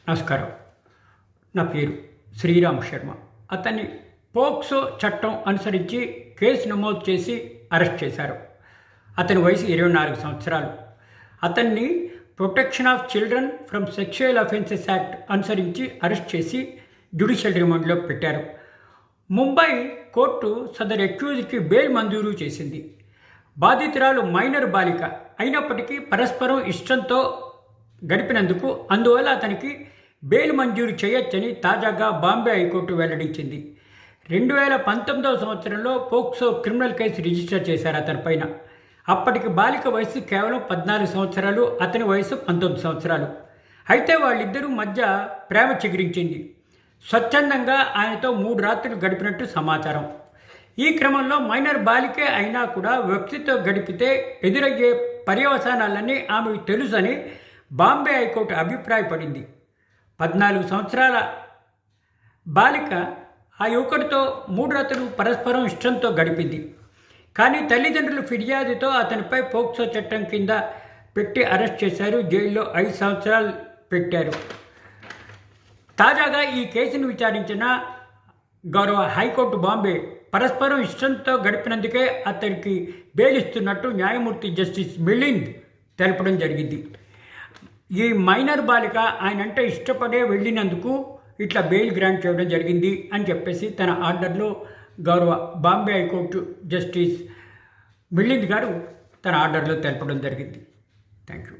నమస్కారం. నా పేరు శ్రీరామ్ శర్మ. అతన్ని పోక్సో చట్టం అనుసరించి కేసు నమోదు చేసి అరెస్ట్ చేశారు. అతని వయసు 24 సంవత్సరాలు. అతన్ని protection of children from sexual offences act అనుసరించి అరెస్ట్ చేసి జ్యుడిషియల్ రిమాండ్లో పెట్టారు. ముంబై కోర్టు సదరు అక్యూజ్కి బెయిల్ మంజూరు చేసింది. బాధితురాలు మైనర్ బాలిక అయినప్పటికీ పరస్పరం ఇష్టంతో గడిపినందుకు అందువల్ల అతనికి బెయిల్ మంజూరు చేయొచ్చని తాజాగా బాంబే హైకోర్టు వెల్లడించింది. 2019వ సంవత్సరంలో పోక్సో క్రిమినల్ కేసు రిజిస్టర్ చేశారు అతనిపైన. అప్పటికి బాలిక వయసు కేవలం 14 సంవత్సరాలు, అతని వయసు 19 సంవత్సరాలు. అయితే వాళ్ళిద్దరూ మధ్య ప్రేమ చిగురించింది. స్వచ్ఛందంగా ఆయనతో 3 రాత్రులు గడిపినట్టు సమాచారం. ఈ క్రమంలో మైనర్ బాలికే అయినా కూడా వ్యక్తితో గడిపితే ఎదురయ్యే పర్యవసానాలన్నీ ఆమెకు తెలుసని బాంబే హైకోర్టు అభిప్రాయపడింది. 14 సంవత్సరాల బాలిక ఆ యువకుడితో 3 రాత్రులు పరస్పరం ఇష్టంతో గడిపింది. కానీ తల్లిదండ్రుల ఫిర్యాదుతో అతనిపై పోక్సో చట్టం కింద పెట్టి అరెస్ట్ చేశారు. జైల్లో 5 సంవత్సరాలు పెట్టారు. తాజాగా ఈ కేసును విచారించిన గౌరవ హైకోర్టు బాంబే పరస్పరం ఇష్టంతో గడిపినందుకే అతనికి బెయిల్ ఇస్తున్నట్టు న్యాయమూర్తి జస్టిస్ మిలింద్ తెలపడం జరిగింది. ఈ మైనర్ బాలిక ఆయనంటే ఇష్టపడే వెళ్ళినందుకు ఇట్లా బెయిల్ గ్రాంట్ చేయడం జరిగింది అని చెప్పేసి తన ఆర్డర్లో గౌరవ బాంబే హైకోర్టు జస్టిస్ మిలింద్ గారు తన ఆర్డర్లో తెలపడం జరిగింది. Thank you.